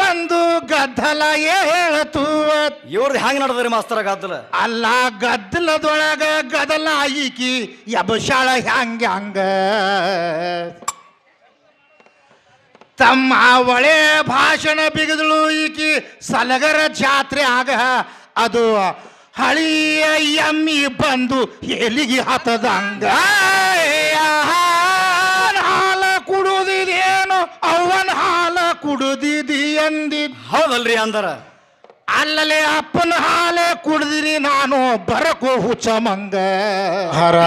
ಬಂದು ಗದ್ದಲ ಹೇಳ್ತು. ಇವ್ರದ್ದು ಹೆಂಗ್ ನಡೆದ್ರಿ ಮಾಸ್ತರ ಗದ್ದಲ? ಅಲ್ಲ ಗದ್ದಲದೊಳಗ ಗದಲ ಈಕಿ ಎಬಶಾಳ ಹ್ಯಾಂಗ ತಮ್ಮ ಒಳೆ ಭಾಷಣ ಬಿಗದಳು ಈಕಿ ಸಲಗರ ಜಾತ್ರೆ ಆಗ ಅದು ಹಳಿಯ ಎಮ್ಮಿ ಬಂದು ಎಲಿಗೆ ಹತ್ತದಂಗ ಹಾಲ ಕುಡುದಿದೇನು ಅವನ ಹಾಲ ಕುಡುದಿದಿ ಅಂದಿದ್. ಹೌದಲ್ರಿ ಅಂದರ ಅಲ್ಲಲೇ ಅಪ್ಪನ ಹಾಲೆ ಕುಡ್ದಿರಿ ನಾನು ಬರಕೋ ಹುಚ್ಚ ಮಂಗ ಹರ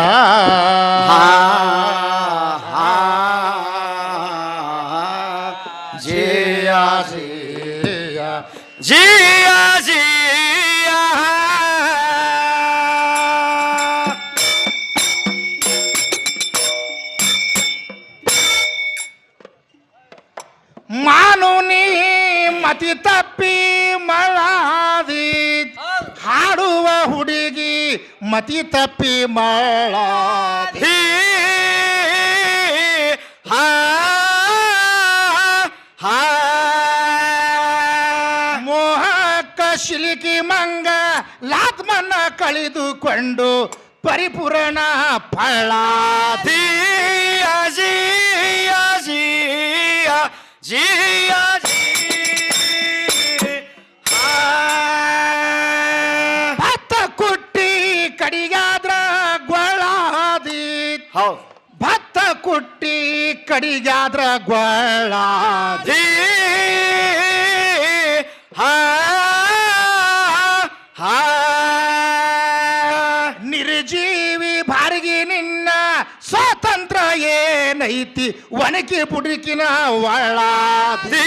ಜಿಯಾ ಜಿಯಾ ಜಿಯಾ ಜಿಯಾ ಮಾನು ನೀ ಮತಿ ತಪ್ಪಿ ಮಳಾದಿ ಹಾಡುವ ಹುಡುಗಿ ಮತಿ ತಪ್ಪಿ ಮಳಾದಿ ಮೋಹಕ್ಕ ಶಿಲಿಕಿ ಮಂಗ ಲಾತ್ಮನ್ನ ಕಳೆದುಕೊಂಡು ಪರಿಪೂರ್ಣ ಫಳಾದಿ ಜಿಯಾ ಜಿಯಾ ಜಿಯಾ ಭತ್ತ ಕುಟ್ಟಿ ಕಡಿಗಾದ್ರ ಗ್ವಳಾದಿ. ಹೌದು ಭತ್ತ ಕುಟ್ಟಿ ಕಡಿಗಾದ್ರ ಗ್ವಳಾದಿ. ನಿರ್ಜೀವಿ ಬಾರಿಗೆ ನಿನ್ನ ಸ್ವಾತಂತ್ರ್ಯ ಏನೈತಿ ಒಣಕಿ ಬುಡುಕಿನ ಒಳಾದಿ.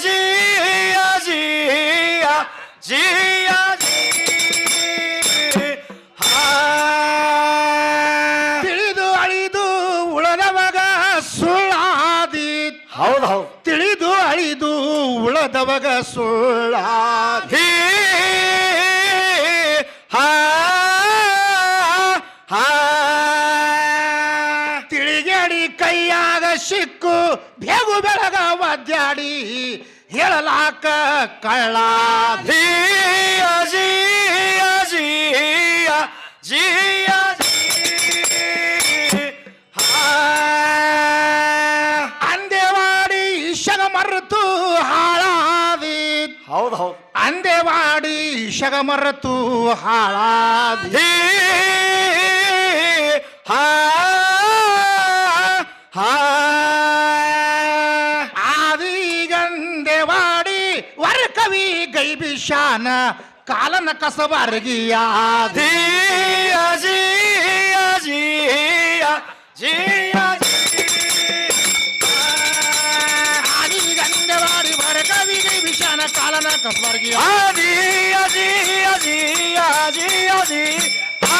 ಜಿಯಾ ಜಿಯಾ ಜಿಯಾ ತಿಳಿದು ಅಳಿದು ಉಳದವಾಗ ಸುಳ್ಳಾದಿ. ಹೌದು ಹೌದು ತಿಳಿದು ಅಳಿದು ಉಳದವಾಗ ಸುಳ್ಳಾದಿ. ತಿಳಿಗೇಡಿ ಕೈಯಾಗ ಸಿಕ್ಕು ಬೇಗು ಬೆಳಗ ಒದ್ದಾಡಿ ಹೇಳಲಾಕ ಕಳ್ಳಾದಿ. ಜಿಯಾ ಜಿಯಾ ಜಿಯಾ ಅಂದೇವಾಡಿ ಶಗ ಮರೆತು ಹಾಳಾದಿ. ಹೌದು ಹೌದು ಅಂದೇವಾಡಿ ಶಗ ಮರೆತು ಹಾಳಾದಿ. ಆದಿಗಂದೇವಾಡಿ ವರಕವಿ ಗೈಬಿಶಾನ ಕಾಲನ ಕಸಬರ್ಗಿಯಾದಿ. ಜಿಯಾ ಜಿಯಾ ಜಿಯಾ ಆದಿಗಂದೇವಾಡಿ ವರಕವಿ ಗೈಬಿಶಾನ ಕಾಲನ ಕಸಬರ್ಗಿಯ ಜಿಯಾ ಜಿಯಾ ಜಿಯಾ ಜಿಯಾ ಜಿಯಾ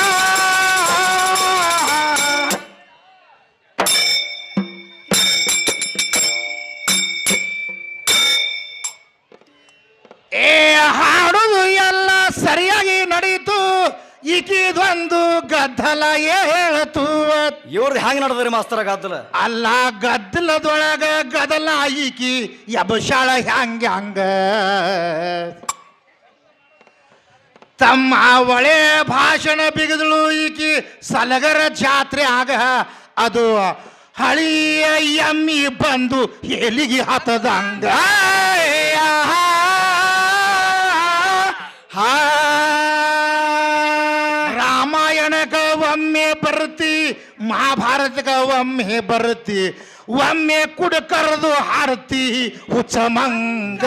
ಏ ಹಾಡುದು ಎಲ್ಲ ಸರಿಯಾಗಿ ನಡೀತು ಈಕಿದೊಂದು ಗದ್ದಲ ಹೇಳ್ತು. ಇವ್ರದ್ದು ಹೆಂಗ್ ನಡೆದ್ರಿ ಮಾಸ್ತರ ಗದ್ದಲ? ಅಲ್ಲ ಗದ್ದಲದೊಳಗ ಗದಲ ಈಕಿ ಎಬಶಾಳ ಹ್ಯಾಂಗ ತಮ್ಮ ಒಳೆ ಭಾಷಣ ಬಿಗದಳು ಈಕಿ ಸಲಗರ ಜಾತ್ರೆ ಆಗ ಅದು ಹಳಿಯ ಎಮ್ಮಿ ಬಂದು ಎಲಿಗೆ ಹತ್ತದಂಗ ರಾಮಾಯಣಕ ಒಮ್ಮೆ ಬರ್ತಿ ಮಹಾಭಾರತಕ ಒಮ್ಮೆ ಬರ್ತಿ ಒಮ್ಮೆ ಕುಡಕರದು ಹಾಡ್ತಿ ಹುಚ್ಚ ಮಂಗ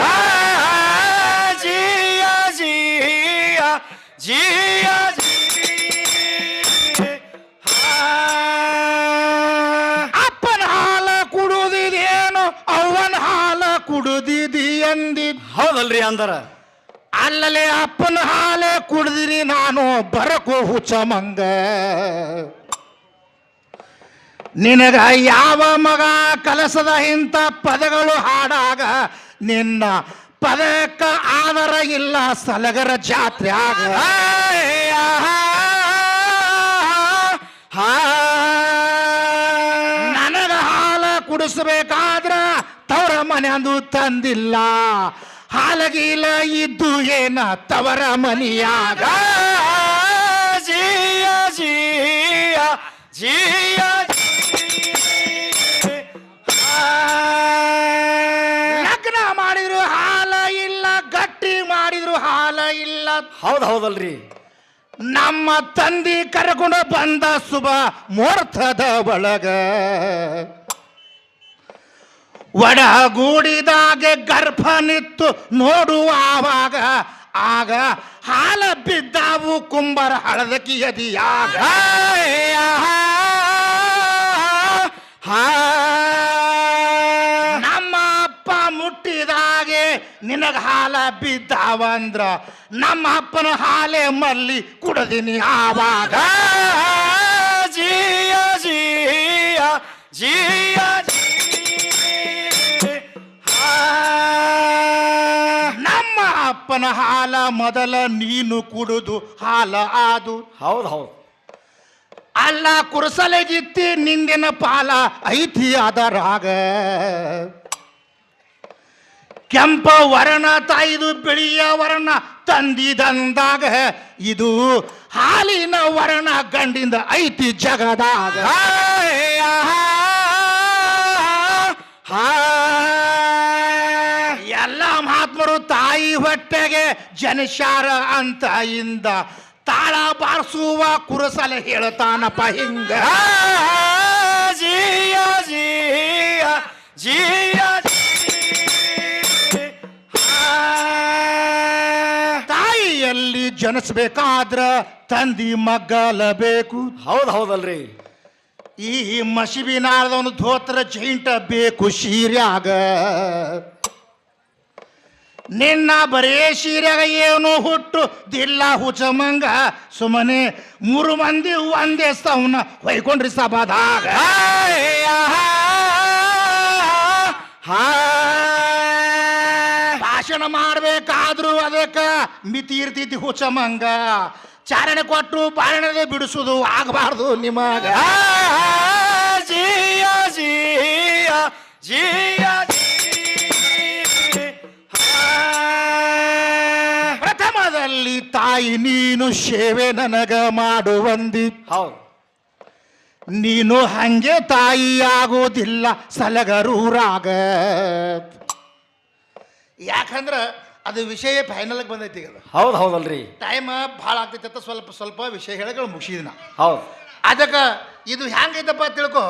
ಜಿಯಾ ಜಿಯಾ ಜಿಯಾ ಅಪ್ಪನ ಹಾಲ ಕುಡುದಿದೇನು ಅವನ ಹಾಲ ಕುಡುದಿದಿ ಅಂದಿದ್. ಹೌದಲ್ರಿ ಅಂದರ ಅಲ್ಲಲೇ ಅಪ್ಪನ ಹಾಲೆ ಕುಡ್ದಿರಿ ನಾನು ಬರಕೋ ಹುಚ್ಚ ಮಂಗ ನಿನಗ ಯಾವ ಮಗ ಕಲಸದ ಇಂಥ ಪದಗಳು ಹಾಡಾಗ ನಿನ್ನ ಪದಕ್ಕ ಆದರ ಇಲ್ಲ ಸಲಗರ ಜಾತ್ರೆ ಆಗ ನನಗ ಹಾಲ ಕುಡಿಸ್ಬೇಕಾದ್ರ ತವರ ಮನೆಯಂದು ತಂದಿಲ್ಲ ಹಾಲಗೀಲ ಇದ್ದು ಏನ ತವರ ಮನಿಯಾಗ ಜಿಯ ಜಿಯ ಜಿಯ ಲಗ್ನ ಮಾಡಿದ್ರು ಹಾಲ ಇಲ್ಲ ಗಟ್ಟಿ ಮಾಡಿದ್ರು ಹಾಲ ಇಲ್ಲ ಹೌದ್ ಹೌದಲ್ರಿ ನಮ್ಮ ತಂದಿ ಕರ್ಕೊಂಡು ಬಂದ ಶುಭ ಮುಹೂರ್ತದ ಒಳಗ ಒಡಗೂಡಿದಾಗೆ ಗರ್ಭ ನಿತ್ತು ನೋಡುವಾಗ ಆಗ ಹಾಲ ಬಿದ್ದಾವು ಕುಂಬರ ಹಳದಕಿ ಎದಿಯಾಗ ನಮ್ಮ ಅಪ್ಪ ಮುಟ್ಟಿದಾಗೆ ನಿನಗ ಹಾಲ ಬಿದ್ದಾವಂದ್ರ ನಮ್ಮ ಅಪ್ಪನ ಹಾಲೆ ಮಲ್ಲಿ ಕುಡದಿನಿ ಆವಾಗ ಜಿಯ ಜಿಯ ಜಿಯ ನಮ್ಮ ಅಪ್ಪನ ಹಾಲ ಮೊದಲ ನೀನು ಕುಡಿದು ಹಾಲ ಆದು ಹೌದ್ ಹೌದ್ ಅಲ್ಲ ಕುರಸಲೆಗಿತ್ತಿ ನಿಂದಿನ ಪಾಲ ಐತಿ ಅದರಾಗ ಕೆಂಪ ವರ್ಣ ತಾಯಿದು ಬಿಳಿಯ ವರ್ಣ ತಂದಿದಂದಾಗ ಇದು ಹಾಲಿನ ವರ್ಣ ಗಂಡಿಂದ ಐತಿ ಜಗದಾಗ ಎಲ್ಲ ಮಹಾತ್ಮರು ತಾಯಿ ಹೊಟ್ಟೆಗೆ ಜನಶಾರ ಅಂತ ಇಂದ ತಾಳ ಬಾರಿಸುವ ಕುರಸಲೆ ಹೇಳ್ತಾನಪ್ಪ ಹಿಂಗ ಜಿಯ ಜಿಯ ಜಿಯ ತಾಯಿಯಲ್ಲಿ ಜನಿಸ್ಬೇಕಾದ್ರ ತಂದಿ ಮಗ್ಗಲಬೇಕು ಹೌದ್ ಹೌದಲ್ರಿ ಈ ಮಸಿಬಿನಾಳದವನು ಧೋತ್ರ ಜೈಂಟ ಬೇಕು ಶೀರ್ಯಾಗ ನಿನ್ನ ಬರೇ ಶೀರ್ಯಾಗ ಏನು ಹುಟ್ಟು ದಿಲ್ಲ ಹುಚಮಂಗ ಸುಮ್ಮನೆ 3 ಮಂದಿ ಒಂದೇ ಸೌನ ಹೊಯ್ಕೊಂಡ್ರಿ ಸಭಾದಾಗ ಭಾಷಣ ಮಾಡ್ಬೇಕಾದ್ರೂ ಅದಕ್ಕ ಮಿತಿ ಇರ್ತಿದ್ದಿ ಹುಚಮಂಗ ಚಾರಣೆ ಕೊಟ್ಟು ಬಾರಣದೆ ಬಿಡಿಸುವುದು ಆಗಬಾರ್ದು ನಿಮಗ ಜಿಯ ಜಿಯ ಜಿಯ ಪ್ರಥಮದಲ್ಲಿ ತಾಯಿ ನೀನು ಸೇವೆ ನನಗ ಮಾಡುವಂದಿ ಹೌದು ನೀನು ಹಂಗೆ ತಾಯಿ ಆಗೋದಿಲ್ಲ ಸಲಗರೂರಾಗ ಯಾಕಂದ್ರ ಅದು ವಿಷಯ ಫೈನಲ್ಗೆ ಬಂದೈತಿ ಈಗ ಹೌದ್ ಹೌದಲ್ರಿ ಟೈಮ್ ಭಾಳ ಆಗ್ತೈತೆ ಅಂತ ಸ್ವಲ್ಪ ಸ್ವಲ್ಪ ವಿಷಯ ಹೇಳಗಳು ಮುಗಿಸಿದಿನ ಹೌದು ಅದಕ್ಕೆ ಇದು ಹೆಂಗೈತಪ್ಪ ತಿಳ್ಕೊ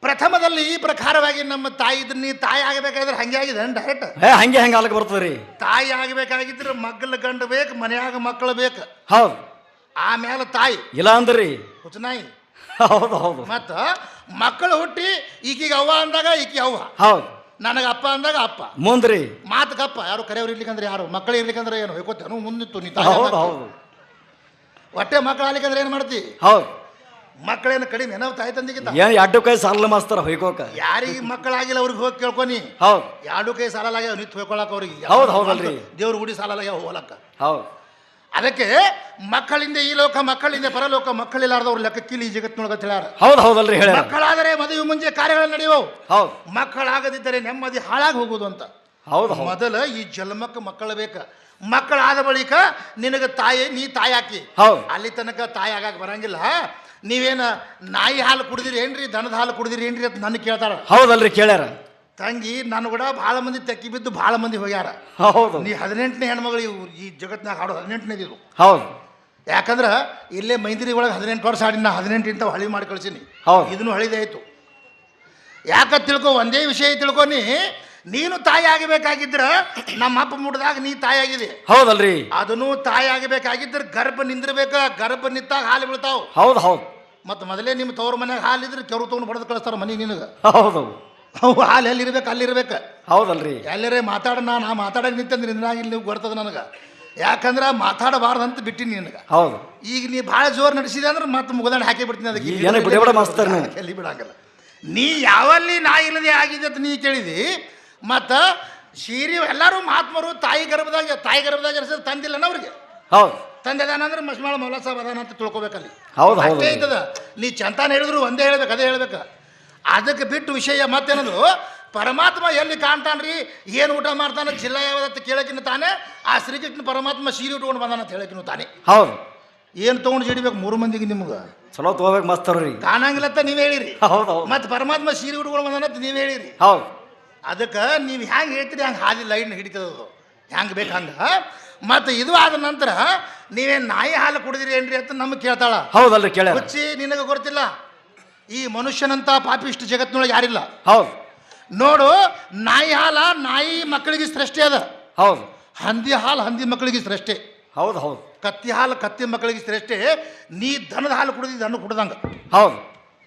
ಪ್ರಥಮದಲ್ಲಿ ಈ ಪ್ರಕಾರವಾಗಿ ನಮ್ಮ ತಾಯಿ ನೀ ತಾಯಿ ಆಗಬೇಕಾದ್ರೆ ಹಂಗೆ ಆಗಿದೆ ಡೈರೆಕ್ಟ್ ಹಂಗೆ ಹಂಗೆ ಅಲ್ಲಕ್ಕೆ ಬರ್ತದ್ರಿ ತಾಯಿ ಆಗಬೇಕಾಗಿದ್ರೆ ಮಗ್ಗಲ ಗಂಡು ಬೇಕು ಮನೆಯಾಗ ಮಕ್ಕಳು ಬೇಕು ಹೌದು ಆಮೇಲೆ ತಾಯಿ ಇಲ್ಲ ಅಂದ್ರಿ ಹುಚ್ಚನಾಯಿ ಹೌದು ಹೌದು ಮತ್ತ ಮಕ್ಕಳು ಹುಟ್ಟಿ ಈಕಿಗೆ ಅವ್ವ ಅಂದಾಗ ಈಕಿ ಅವ್ವ ಹೌದು ನನಗೆ ಅಪ್ಪ ಅಂದಾಗ ಅಪ್ಪ ಮುಂದ್ರಿ ಮಾತುಕಪ್ಪ ಯಾರು ಕರೆಯವ್ರು ಇರ್ಲಿಕ್ಕಂದ್ರೆ ಯಾರು ಮಕ್ಕಳು ಇರ್ಲಿಕ್ಕಂದ್ರೆ ಏನು ಹೋಯ್ಕೋತೇನು ಮುಂದಿತ್ತು ನೀ ಹೌದು ಹೌದು ಹೊಟ್ಟೆ ಮಕ್ಕಳು ಆಗ್ಲಿಕ್ಕಂದ್ರೆ ಏನು ಮಾಡ್ತಿ ಹೌದು ಮಕ್ಕಳೇನು ಕಡಿಮೆ ಏನೋ ತಾಯಿ ತಂದಿಗಿಂತ ಏನ್ ಎರಡು ಕೈ ಸಾಲ ಮಾಸ್ತಾರ ಹೊಯ್ಕೋಕ ಯಾರಿಗೆ ಮಕ್ಕಳಾಗಿಲ್ಲ ಅವ್ರಿಗೆ ಹೋಗಿ ಕೇಳ್ಕೊನಿ ಹೌದು ಎರಡು ಕೈ ಸಾಲಾಗ್ಯಾವ ನಿಂತು ಹೋಯ್ಕೊಳಕ್ ಅವ್ರಿಗೆ ಹೌದು ಹೌದಲ್ರಿ ದೇವ್ರ ಗುಡಿ ಸಾಲಾಗ್ಯಾವ ಹೋಲಕ್ಕ ಹೌದು ಅದಕ್ಕೆ ಮಕ್ಕಳಿಂದ ಈ ಲೋಕ ಮಕ್ಕಳಿಂದ ಪರಲೋಕ ಮಕ್ಕಳಿಲ್ಲಾರ್ದವ್ರು ಲೆಕ್ಕಕ್ಕಿಲ್ಲ ಈ ಜಗತ್ತಿನೊಳಗೆ ಹೇಳ್ಯಾರ ಹೌದು ಹೌದಲ್ರಿ ಹೇಳ ಮಕ್ಕಳಾದರೆ ಮದುವೆ ಮುಂಚೆ ಕಾರ್ಯಗಳು ನಡೆಯುವು ಹೌದು ಮಕ್ಕಳಾಗದಿದ್ದರೆ ನೆಮ್ಮದಿ ಹಾಳಾಗಿ ಹೋಗುದು ಅಂತ ಹೌದು ಮೊದಲ ಈ ಜನ್ಮಕ್ಕೆ ಮಕ್ಕಳು ಬೇಕ ಮಕ್ಕಳಾದ ಬಳಿಕ ನಿನಗೆ ನೀ ತಾಯಿ ಹಾಕಿ ಹೌದು ಅಲ್ಲಿ ತನಕ ತಾಯಿ ಆಗಕ್ಕೆ ಬರಂಗಿಲ್ಲ ನೀವೇನ ನಾಯಿ ಹಾಲು ಕುಡಿದಿರಿ ಏನ್ರಿ ದನದ ಹಾಲು ಕುಡಿದಿರಿ ಏನ್ರಿ ಅಂತ ನನಗೆ ಕೇಳ್ತಾರ ಹೌದಲ್ರಿ ಕೇಳ್ಯಾರ ತಂಗಿ ನಾನು ಕೂಡ ಭಾಳ ಮಂದಿ ತೆಕ್ಕಿ ಬಿದ್ದು ಭಾಳ ಮಂದಿ ಹೋಗ್ಯಾರ ಹೌದು ನೀ 18ನೇ ಹೆಣ್ಮಗಳು ಈ ಜಗತ್ತಿನಾಗ ಹಾಡೋ 18ನೇದಿದು ಹೌದು ಯಾಕಂದ್ರೆ ಇಲ್ಲೇ ಮೈಂದಿರಿ ಒಳಗೆ 18 ವರ್ಷ ಆಡಿ ನಾ 18 ಇಂತ ಹಳಿ ಮಾಡಿ ಕಳ್ಸೀನಿ ಹೌದು ಇದನ್ನು ಹಳಿದೇ ಆಯ್ತು ಯಾಕ ತಿಳ್ಕೊ ಒಂದೇ ವಿಷಯ ತಿಳ್ಕೊನಿ ನೀನು ತಾಯಿ ಆಗಬೇಕಾಗಿದ್ರ ನಮ್ಮ ಅಪ್ಪ ಮುಟ್ದಾಗ ನೀ ತಾಯಿ ಆಗಿದೆ ಹೌದಲ್ರಿ ಅದನ್ನು ತಾಯಿ ಆಗಬೇಕಾಗಿದ್ರ ಗರ್ಭ ನಿಂದಿರ್ಬೇಕ ಗರ್ಭ ನಿಂತಾಗ ಹಾಲು ಬೀಳ್ತಾವ ಹೌದು ಹೌದು ಮತ್ತು ಮೊದಲೇ ನಿಮ್ಮ ತವ್ರ ಮನ್ಯಾಗ ಹಾಲಿದ್ರೆ ಕೆರು ತೊಗೊಂಡು ಬಡ್ದು ಕಳಿಸ್ತಾರ ಮನೆಗೆ ನಿನಗೆ ಹೌದು ಅವು ಹಾಲು ಎಲ್ಲಿರ್ಬೇಕು ಅಲ್ಲಿರ್ಬೇಕು ಹೌದಲ್ರಿ ಎಲ್ಲರೇ ನಾ ಮಾತಾಡಕ್ಕೆ ನಿಂತಂದ್ರೆ ನಿನ್ನಾಗಿ ನೀವು ಬರ್ತದೆ ನನಗೆ ಯಾಕಂದ್ರೆ ಮಾತಾಡಬಾರ್ದಂತ ಬಿಟ್ಟಿನಿ ನಿನಗೆ ಹೌದು ಈಗ ನೀ ಭಾಳ ಜೋರು ನಡೆಸಿದೆ ಅಂದ್ರೆ ಮತ್ತೆ ಮುಗದಾಡಿ ಹಾಕಿ ಬಿಡ್ತೀನಿ ಏನು ಬಿಡಬೇಡ ಮಾಸ್ತರ್ ನೀವು. ಅದಕ್ಕೆ ಎಲ್ಲಿ ಬಿಡಂಗಿಲ್ಲ ನೀ ಯಾವಲ್ಲಿ ನಾ ಇಲ್ಲದೆ ಆಗಿದೆ ಅಂತ ನೀ ಕೇಳಿದಿ ಮತ್ತು ಶೀರಿ ಎಲ್ಲರೂ ಮಹಾತ್ಮರು ತಾಯಿ ಗರ್ಭದಾಗ ಇರಿಸಿದ್ರೆ ತಂದಿಲ್ಲನ ಅವ್ರಿಗೆ ಹೌದು ತಂದೆದಾನಂದ್ರೆ ಮಸ್ಮಾಳ ಮೌಲ ಸಾಬ್ ಅದಾನ ಅಂತ ತಿಳ್ಕೊಬೇಕಲ್ಲಿ ಹೌದು ಹೌದು ಅಷ್ಟೇ ಐತದ ನೀ ಚಂತಾನ ಹೇಳಿದ್ರು ಒಂದೇ ಹೇಳ್ಬೇಕು ಅದೇ ಹೇಳ್ಬೇಕು ಅದಕ್ಕೆ ಬಿಟ್ಟು ವಿಷಯ ಮತ್ತೇನದು ಪರಮಾತ್ಮ ಎಲ್ಲಿ ಕಾಣ್ತಾನ್ರಿ, ಏನು ಊಟ ಮಾಡ್ತಾನೆ, ಜಿಲ್ಲಾ ಯಾವ್ದತ್ತ ಕೇಳಕಿನ ತಾನೆ ಆ ಶ್ರೀಕೃಷ್ಣ ಪರಮಾತ್ಮ ಸೀರೆ ಉಟ್ಕೊಂಡು ಬಂದಾನ ಅಂತ ಹೇಳಕಿನ ತಾನೆ. ಹೌದು. ಏನು ತೊಗೊಂಡು ಜಡಿಬೇಕು 3 ಮಂದಿಗೆ ನಿಮ್ಗೆ ಚಲೋ ತಗೋಬೇಕು ಮಸ್ತವ್ರಿ. ಕಾಣಂಗಿಲ್ಲತ್ತ ನೀವ್ ಹೇಳಿರಿ. ಹೌದು ಹೌದು. ಮತ್ತೆ ಪರಮಾತ್ಮ ಸೀರೆ ಉಟ್ಕೊಂಡು ಬಂದಾನ ಅಂತ ನೀವ್ ಹೇಳಿರಿ. ಹೌದು. ಅದಕ್ಕೆ ನೀವು ಹ್ಯಾಂಗೆ ಹೇಳ್ತೀರಿ ಹಂಗೆ ಹಾದಿ ಲೈನ್ ಹಿಡಿತದದು ಹೆಂಗೆ ಬೇಕು ಹಂಗೆ. ಮತ್ತು ಇದು ಆದ ನಂತರ ನೀವೇನು ನಾಯಿ ಹಾಲು ಕುಡಿದಿರಿ ಏನ್ರಿ ಅಂತ ನಮಗೆ ಕೇಳ್ತಾಳ. ಹೌದಲ್ರಿ ಕೇಳ್ಯಾರ. ಹುಚ್ಚಿ ನಿನಗೆ ಗೊತ್ತಿಲ್ಲ, ಈ ಮನುಷ್ಯನಂತ ಪಾಪಿಷ್ಟ ಜಗತ್ತಿನೊಳಗೆ ಯಾರಿಲ್ಲ. ಹೌದು. ನೋಡು, ನಾಯಿ ಹಾಲ ನಾಯಿ ಮಕ್ಕಳಿಗೆ ಶ್ರೇಷ್ಠ ಅದ. ಹೌದು. ಹಂದಿ ಹಾಲು ಹಂದಿ ಮಕ್ಕಳಿಗೆ ಶ್ರೇಷ್ಠ. ಹೌದು ಹೌದು. ಕತ್ತಿ ಹಾಲು ಕತ್ತಿ ಮಕ್ಕಳಿಗೆ ಶ್ರೇಷ್ಠ. ನೀ ದನದ ಹಾಲು ಕುಡಿದಿ ದನ ಕುಡ್ದಂಗೆ. ಹೌದು.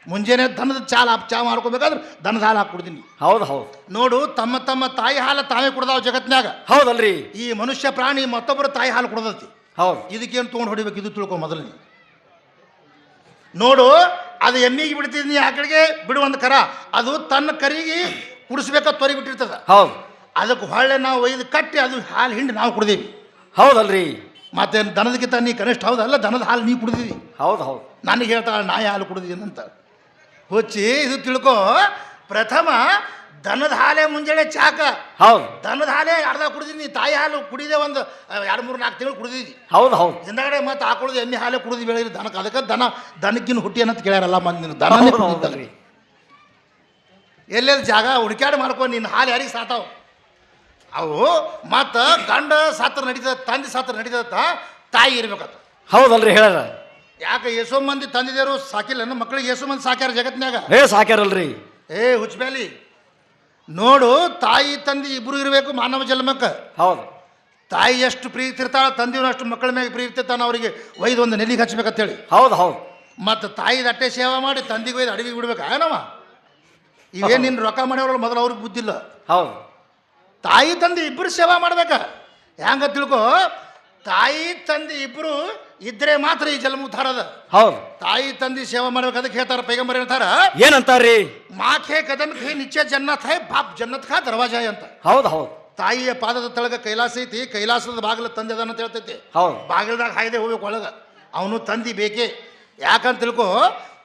ಮುಂಜಾನೆ ದನದ ಚಾ ಮಾಡ್ಕೋಬೇಕಾದ್ರೆ ದನದ ಹಾಲು ಹಾಕಿ ಕುಡ್ದೀನಿ. ಹೌದು ಹೌದು. ನೋಡು, ತಮ್ಮ ತಮ್ಮ ತಾಯಿ ಹಾಲು ತಾವೇ ಕುಡ್ದಾವ ಜಗತ್ನ್ಯಾಗ. ಹೌದಲ್ರಿ. ಈ ಮನುಷ್ಯ ಪ್ರಾಣಿ ಮತ್ತೊಬ್ಬರು ತಾಯಿ ಹಾಲು ಕುಡ್ದತಿ. ಹೌದು. ಇದಕ್ಕೇನು ತೊಗೊಂಡು ಹೊಡಿಬೇಕು ಇದು ತಿಳ್ಕೊ ಮೊದಲು ನೀ. ನೋಡು, ಅದು ಎಮ್ಮಿಗೆ ಬಿಡ್ತಿದ್ನಿ, ಆಕಳಿಗೆ ಬಿಡು ಒಂದು ಕರ, ಅದು ತನ್ನ ಕರಿಗೆ ಕುಡಿಸ್ಬೇಕ ತೊರಿ ಬಿಟ್ಟಿರ್ತದ. ಹೌದು. ಅದಕ್ಕೆ ಹೊಳ್ಳೆ ನಾವು ಒಯ್ದು ಕಟ್ಟಿ ಅದು ಹಾಲು ಹಿಂಡಿ ನಾವು ಕುಡ್ದೀವಿ. ಹೌದಲ್ರಿ. ಮತ್ತೆ ದನದಕ್ಕಿಂತ ನೀ ಕನಿಷ್ಠ ಹೌದಲ್ಲ, ದನದ ಹಾಲು ನೀ ಕುಡ್ದಿವಿ. ಹೌದು ಹೌದು. ನನಗೆ ಹೇಳ್ತಾಳೆ ನಾಯಿ ಹಾಲು ಕುಡ್ದಿದ್ದೀನಿ ಅಂತ. ಹುಚ್ಚಿ, ಇದು ತಿಳ್ಕೊ, ಪ್ರಥಮ ದನದ ಹಾಲೇ ಮುಂಜಾನೆ ಚಾಕ. ಹೌದು. ದನದ ಹಾಲೇ ಅರ್ಧ ಕುಡಿದೀನಿ, ತಾಯಿ ಹಾಲು ಕುಡಿದೆ ಒಂದು 2-3-4 ತಿಂಗಳು ಕುಡಿದಿದ್ವಿ. ಹೌದು ಹೌದು. ಹಿಂದಗಡೆ ಮತ್ತೆ ಆಕಳದು ಎಮ್ಮೆ ಹಾಲೇ ಕುಡಿದು ಬೆಳೆದ್ರಿ ದನಕ್ಕೆ. ಅದಕ್ಕೆ ದನಕ್ಕಿನ ಹುಟ್ಟಿ ಅನ್ನತ್ ಕೇಳ್ಯಾರಲ್ಲ ಮಂದಿನ ದನ ಕುಡಿದಲ್ರಿ. ಎಲ್ಲೆಲ್ಲಿ ಜಾಗ ಹುಡುಕ್ಯಾಡ ಮಾಡ್ಕೊಂಡು ನಿನ್ನ ಹಾಲು ಯಾರಿಗೆ ಸಾತಾವ ಅವು. ಮತ್ತು ಗಂಡ ಸಾತ್ರ ನಡೀತದ, ತಂದೆ ಸಾತ್ರ ನಡೀತದ, ತಾಯಿ ಇರ್ಬೇಕತ್ತ. ಹೌದಲ್ರಿ ಹೇಳ್ಯಾರ. ಯಾಕೆ ಎಷ್ಟೋ ಮಂದಿ ತಂದಿದೇರು ಸಾಕಿಲ್ಲ ಮಕ್ಕಳಿಗೆ, ಎಷ್ಟೋ ಮಂದಿ ಸಾಕ್ಯಾರ ಜಗತ್ನ್ಯಾಗ. ಸಾಕ್ಯಾರಲ್ರಿ. ಹುಚ್ಚಬೇಲಿ, ನೋಡು, ತಾಯಿ ತಂದೆ ಇಬ್ರು ಇರಬೇಕು ಮಾನವ ಜನ್ಮಕ್ಕೆ. ಹೌದು. ತಾಯಿ ಎಷ್ಟು ಪ್ರೀತಿ ಇರ್ತಾಳ, ತಂದೆಯೂ ಅಷ್ಟು ಮಕ್ಕಳ ಮೇಲೆ ಪ್ರೀತಿ ಇರ್ತಾನೆ. ಅವರಿಗೆ ಒಯ್ದು ಒಂದು ನೆಲಿಗೆ ಹಚ್ಬೇಕಂತೇಳಿ. ಹೌದು ಹೌದು. ಮತ್ತು ತಾಯಿದ ಅಟ್ಟೆ ಸೇವೆ ಮಾಡಿ ತಂದೆಗೆ ಒಯ್ದು ಅಡಿಗೆ ಬಿಡ್ಬೇಕು ಏನವ. ಇವೇನು ನಿನ್ನ ರೊಕ್ಕ ಮಾಡ್ಯಾರಲ್ಲ ಮೊದಲು ಅವ್ರಿಗೆ ಬುದ್ಧಿಲ್ಲ. ಹೌದು. ತಾಯಿ ತಂದೆ ಇಬ್ಬರು ಸೇವೆ ಮಾಡ್ಬೇಕ. ಹೆಂಗ ತಿಳ್ಕೊ, ತಾಯಿ ತಂದೆ ಇಬ್ಬರು ಇದ್ರೆ ಮಾತ್ರ ಈ ಜನ್ಮ ಉದ್ಧಾರ ಅದ. ಹೌದು. ತಾಯಿ ತಂದೆ ಸೇವೆ ಮಾಡ್ಬೇಕು. ಅದಕ್ಕೆ ಹೇಳ್ತಾರ ಪೈಗಂಬರ್ ಹೇಳ್ತಾರ, ಏನಂತಾರ್ರಿ, ಮಾಖೆ ಕದಮ್ ಖೇ ನಿಚ್ಚೆ ಜನ್ನತ್ ಹೈ, ಬಾಪ್ ಜನ್ನತ್ ಖಾ ದರ್ವಾಜಾ ಅಂತ. ಹೌದು ಹೌದು. ತಾಯಿಯ ಪಾದದ ತಳಗ ಕೈಲಾಸ ಐತಿ, ಕೈಲಾಸದ ಬಾಗಿಲ ತಂದೆ ಅದ ಅಂತ ಹೇಳ್ತೈತಿ. ಹೌದು. ಬಾಗಿಲದಾಗ ಹಾಯ್ದೆ ಹೋಗ್ಬೇಕು ಒಳಗ, ಅವನು ತಂದಿ ಬೇಕೇ. ಯಾಕಂತ ತಿಳ್ಕೊ,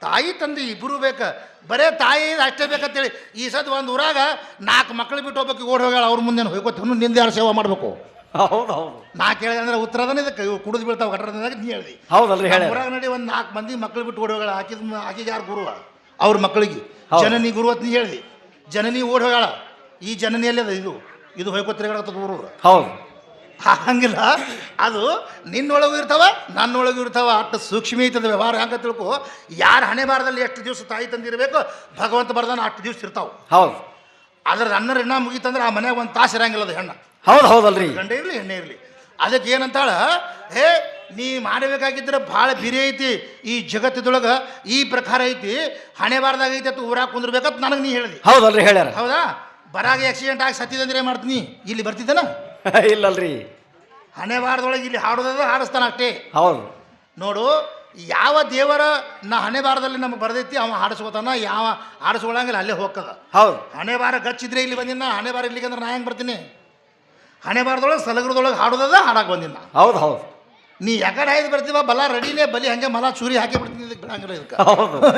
ತಾಯಿ ತಂದೆ ಇಬ್ಬರು ಬೇಕ. ಬರೇ ತಾಯಿ ಅಷ್ಟೇ ಬೇಕಂತೇಳಿ ಈ ಸದ್ ಒಂದು ಊರಾಗ 4 ಮಕ್ಕಳು ಬಿಟ್ಟು ಹೋಗ್ಬೇಕು, ಓಡಿ ಹೋಗ್ಯಾಳ. ಅವ್ರ ಮುಂದೆ ಹೋಗ್ಕೋತ ನಿಂದೆ ಯಾರು ಸೇವೆ ಮಾಡ್ಬೇಕು. ಹೌದು ಹೌದು. ನಾ ಕೇಳಿದೆ ಅಂದ್ರೆ ಉತ್ತರದನ್ನ ಇದಕ್ಕೆ ಕುಡಿದು ಬೀಳ್ತಾವ ಗಟ್ಟರದಾಗ ನೀ ಹೇಳ್ದಿ. ಹೌದಲ್ರಿ ಹೇಳಿ. ಊರಾಗ ನಡಿ ಒಂದು 4 ಮಂದಿ ಮಕ್ಕಳು ಬಿಟ್ಟು ಓಡಿ ಹೋಗ್ಯಾಳ. ಆಕಿಗೆ ಯಾರು ಗುರುವ? ಅವ್ರ ಮಕ್ಕಳಿಗೆ ಜನನಿ ಗುರು ಅಂತ ನೀ ಹೇಳ್ದಿ. ಜನನಿ ಓಡಿ ಹೋಗ್ಯಾಳ. ಈ ಜನನಿಯಲ್ಲಿ ಅದ ಇದು ಹೋಯ್ಕೋ ತಿರುಗಾಡತ್ತದ ಊರು. ಹೌದು. ಹಂಗಿಲ್ಲ, ಅದು ನಿನ್ನೊಳಗೂ ಇರ್ತಾವ, ನನ್ನೊಳಗೂ ಇರ್ತಾವ. ಅಷ್ಟು ಸೂಕ್ಷ್ಮ ಐತದ ವ್ಯವಹಾರ. ಹಂಗ ತಿಳ್ಕೊ, ಯಾರ ಹಣೆ ಬಾರದಲ್ಲಿ ಎಷ್ಟು ದಿವಸ ತಾಯಿ ತಂದಿರಬೇಕು ಭಗವಂತ ಬರ್ದಾನ ಅಷ್ಟು ದಿವಸ ಇರ್ತಾವ. ಹೌದು. ಅದ್ರ ಅನ್ನರ ಹೆಣ್ಣ ಮುಗೀತಂದ್ರೆ ಆ ಮನ್ಯಾಗ ಒಂದು ತಾಸು ಇರಂಗಿಲ್ಲ ಅದು ಹೆಣ್ಣ. ಹೌದು ಹೌದಲ್ರಿ. ಗಂಡ ಇರಲಿ ಹೆಣ್ಣೆ ಇರಲಿ. ಅದಕ್ಕೆ ಏನಂತಾಳ, ನೀ ಮಾಡಬೇಕಾಗಿದ್ರೆ ಭಾಳ ಬಿರಿ ಐತಿ ಈ ಜಗತ್ತದೊಳಗೆ, ಈ ಪ್ರಕಾರ ಐತಿ, ಹಣೆ ಬಾರದಾಗ ಐತಿ ಅಂತ ಊರಾಗ ಕುಂದಿರ್ಬೇಕಂತ ನನಗೆ ನೀ ಹೇಳಿದಿ. ಹೌದಲ್ರಿ ಹೇಳ್ಯಾರ. ಹೌದಾ? ಬರಾಗ ಆಕ್ಸಿಡೆಂಟ್ ಆಗಿ ಸತ್ತಿದಂದ್ರೆ ಏನು ಮಾಡ್ತೀನಿ? ಇಲ್ಲಿ ಬರ್ತಿದ್ದಾನ ಇಲ್ಲಲ್ರಿ. ಹಣೆ ಬಾರದೊಳಗೆ ಇಲ್ಲಿ ಹಾಡೋದ ಹಾಡಿಸ್ತಾನ ಅಷ್ಟೇ. ಹೌದು. ನೋಡು, ಯಾವ ದೇವರ ಹಣೆ ಬಾರದಲ್ಲಿ ನಮಗೆ ಬರದೈತಿ ಅವ ಹಾಡಿಸ್ಕೋತಾನ, ಯಾವ ಹಾಡಿಸ್ಕೊಳಂಗಿಲ್ಲ ಅಲ್ಲೇ ಹೋಗ್ತದ. ಹೌದು. ಹಣೆ ಬಾರ ಗಚ್ಚಿದ್ರೆ ಇಲ್ಲಿ ಬಂದಿನ, ಹಣೆ ಬಾರ ಇಲ್ಲಿಗೆ ಅಂದ್ರೆ ನಾ ಹೆಂಗೆ ಬರ್ತೀನಿ? ಹಣೆ ಬಾರದೊಳಗೆ ಸಲಗರದೊಳಗೆ ಹಾಡೋದ ಹಾಡಕ್ಕೆ ಬಂದಿನ. ಹೌದು ಹೌದು. ನೀ ಯಾಕಡೆ ಹಾಯ್ದು ಬರ್ತೀವ ಬಲ ರೆಡಿನೇ ಬಲಿ ಹಂಗೆ ಮಲ ಚೂರಿ ಹಾಕಿ ಬಿಡ್ತೀನಿ. ಇದಕ್ಕೆ ಬಿಡಂಗಿಲ್ಲ ಇದಕ್ಕೆ.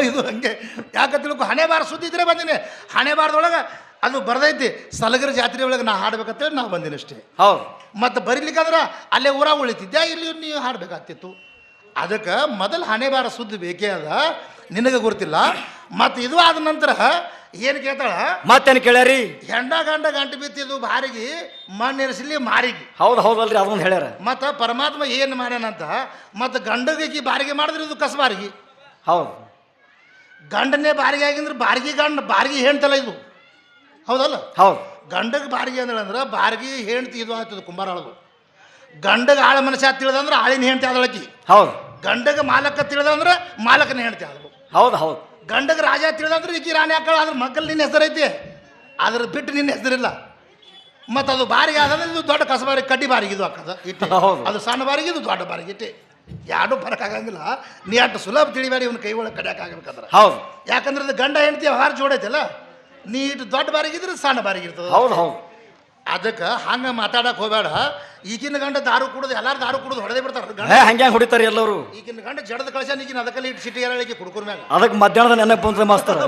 ಇದು ಹಂಗೆ ಯಾಕೆ ತಿಳ್ಕೊ, ಹಣೆ ಬಾರ ಸುದ್ದಿದ್ರೆ ಬಂದಿನಿ. ಹಣೆ ಬಾರದೊಳಗೆ ಅದು ಬರ್ದೈತಿ, ಸಲಗರ ಜಾತ್ರೆ ಒಳಗೆ ನಾ ಹಾಡ್ಬೇಕಂತೇಳಿ ನಾ ಬಂದಿನಿ ಅಷ್ಟೇ. ಹೌದು. ಮತ್ತು ಬರೀಲಿಕ್ಕಂದ್ರೆ ಅಲ್ಲೇ ಊರಾಗ ಉಳಿತಿದ್ದೆ, ಇಲ್ಲಿ ನೀವು ಹಾಡಬೇಕಾಗ್ತಿತ್ತು. ಅದಕ್ಕೆ ಮೊದಲು ಹಣೆ ಬಾರ ಸುದ್ದಿ ಬೇಕೇ ಅದ, ನಿನಗೆ ಗೊತ್ತಿಲ್ಲ. ಮತ್ತು ಇದು ಆದ ನಂತರ ಏನು ಕೇಳ್ತಾಳ, ಮತ್ತೇನು ಕೇಳ್ಯಾರಿ? ಹೆಂಡ ಗಂಡ ಗಂಟು ಬಿತ್ತಿದ್ದು ಬಾರಿಗೆ ಮಣ್ಣೆರಿಸಲಿ ಮಾರಿಗೆ. ಹೌದು ಹೌದಲ್ರಿ, ಅದೊಂದು ಹೇಳ್ಯಾರ. ಮತ್ತು ಪರಮಾತ್ಮ ಏನು ಮಾಡ್ಯಾನಂತ, ಮತ್ತು ಗಂಡಗೆ ಬಾರಿಗೆ ಮಾಡಿದ್ರೆ ಇದು ಕಸಬಾರಿಗೆ. ಹೌದು. ಗಂಡನೇ ಬಾರಿಗೆ ಆಗಿಂದ್ರೆ ಬಾರಿಗೆ ಗಂಡ ಬಾರಿಗೆ ಹೇಳ್ತಲ್ಲ ಇದು. ಹೌದಲ್ಲ? ಹೌದು. ಗಂಡಗೆ ಬಾರಿಗೆ ಅಂದ್ರೆ ಬಾರಿಗೆ ಹೆಣ್ತಿ ಇದು ಆಗ್ತದೆ ಕುಂಬಾರಾಳದು. ಗಂಡಗೆ ಆಳ ಮನುಷ್ಯ ತಿಳಿದಂದ್ರೆ ಆಳಿನ ಹೆಣ್ತಿ ಆದಳಕಿ. ಹೌದು. ಗಂಡಗೆ ಮಾಲಕ ತಿಳಿದಂದ್ರೆ ಮಾಲಕನ ಹೆಣ್ತಿ ಆದಳು. ಹೌದು ಹೌದು. ಗಂಡಗೆ ರಾಜ ತಿಳಿದಂದ್ರೆ ಈಕಿ ರಾಣಿ ಹಾಕಳ. ಅದ್ರ ಮಕ್ಕಳು ನಿನ್ನ ಹೆಸರೈತಿ, ಅದ್ರ ಬಿಟ್ಟು ನಿನ್ನ ಹೆಸರಿಲ್ಲ. ಮತ್ತು ಅದು ಬಾರಿಗೆ ಆದ್ರೆ ಇದು ದೊಡ್ಡ ಕಸಬಾರಿಗೆ ಕಡ್ಡಿ ಬಾರಿಗೆ ಇದು ಹಾಕದ ಇಟ್ಟೆ. ಅದು ಸಣ್ಣ ಬಾರಿಗೆ, ಇದು ದೊಡ್ಡ ಬಾರಿಗೆ ಇಟ್ಟೆ. ಎರಡೂ ಫರಕ್ ಆಗಂಗಿಲ್ಲ. ನೀ ಅಷ್ಟು ಸುಲಭ ತಿಳಿಬೇಡಿ ಇವನ ಕೈ ಒಳಗೆ ಕಡಿಯಕ್ಕೆ ಆಗಬೇಕಂದ್ರೆ. ಹೌದು. ಯಾಕಂದ್ರೆ ಅದು ಗಂಡ ಹೆಂಡ್ತಿ ವ್ಯವಹಾರ ಜೋಡೈತಲ್ಲ. ನೀ ಇಟ್ಟು ದೊಡ್ಡ ಬಾರಿಗಿದ್ರೆ ಸಣ್ಣ ಬಾರಿಗೆ ಇರ್ತದೆ. ಹೌದು ಹೌದು. ಅದಕ್ಕೆ ಹಂಗೆ ಮಾತಾಡಕ್ಕೆ ಹೋಗಬೇಡ. ಈಗಿನ ಗಂಡ ದಾರು ಕುಡಿದು ಎಲ್ಲಾರು ದಾರು ಕುಡಿದು ಹೊಡೆದೇ ಬಿಡ್ತಾರೆ. ಹಂಗೆ ಹೊಡಿತಾರೆ ಎಲ್ಲರೂ. ಈಗಿನ ಗಂಡ ಜಡದ ಕಳಶ ಈಗಿನ ಅದಕ್ಕಲ್ಲಿ ಇಟ್ಟು ಸಿಟಿ ಏರಳಿಗೆ ಕುಡ್ಕುರ್ ಮ್ಯಾಗ ಅದಕ್ಕೆ ಮಧ್ಯಾಹ್ನದ ನೆನಪು ಬಂದ್ರೆ ಮಾಸ್ತರ.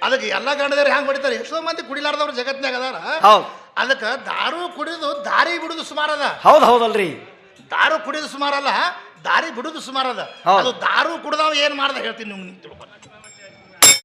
ಅದಕ್ಕೆ ಎಲ್ಲ ಗಂಡದವ್ರು ಹೆಂಗೆ ಹೊಡಿತಾರೆ, ಎಷ್ಟೋ ಮಂದಿ ಕುಡಿಲಾರ್ದವ್ರು ಜಗತ್ನಾಗ ಅದಾರ. ಹೌದು ಅದಕ್ಕೆ ದಾರು ಕುಡಿದು ದಾರಿ ಬಿಡುದು ಸುಮಾರದ. ಹೌದು ಹೌದಲ್ರಿ. ದಾರು ಕುಡಿದು ಸುಮಾರಲ್ಲ, ದಾರಿ ಬಿಡುದು ಸುಮಾರದ. ಹೌದು. ಅದು ದಾರು ಕುಡ್ದವ್ ಏನ್ ಮಾಡ್ದ ಹೇಳ್ತೀನಿ ನಿಮ್ಗೆ.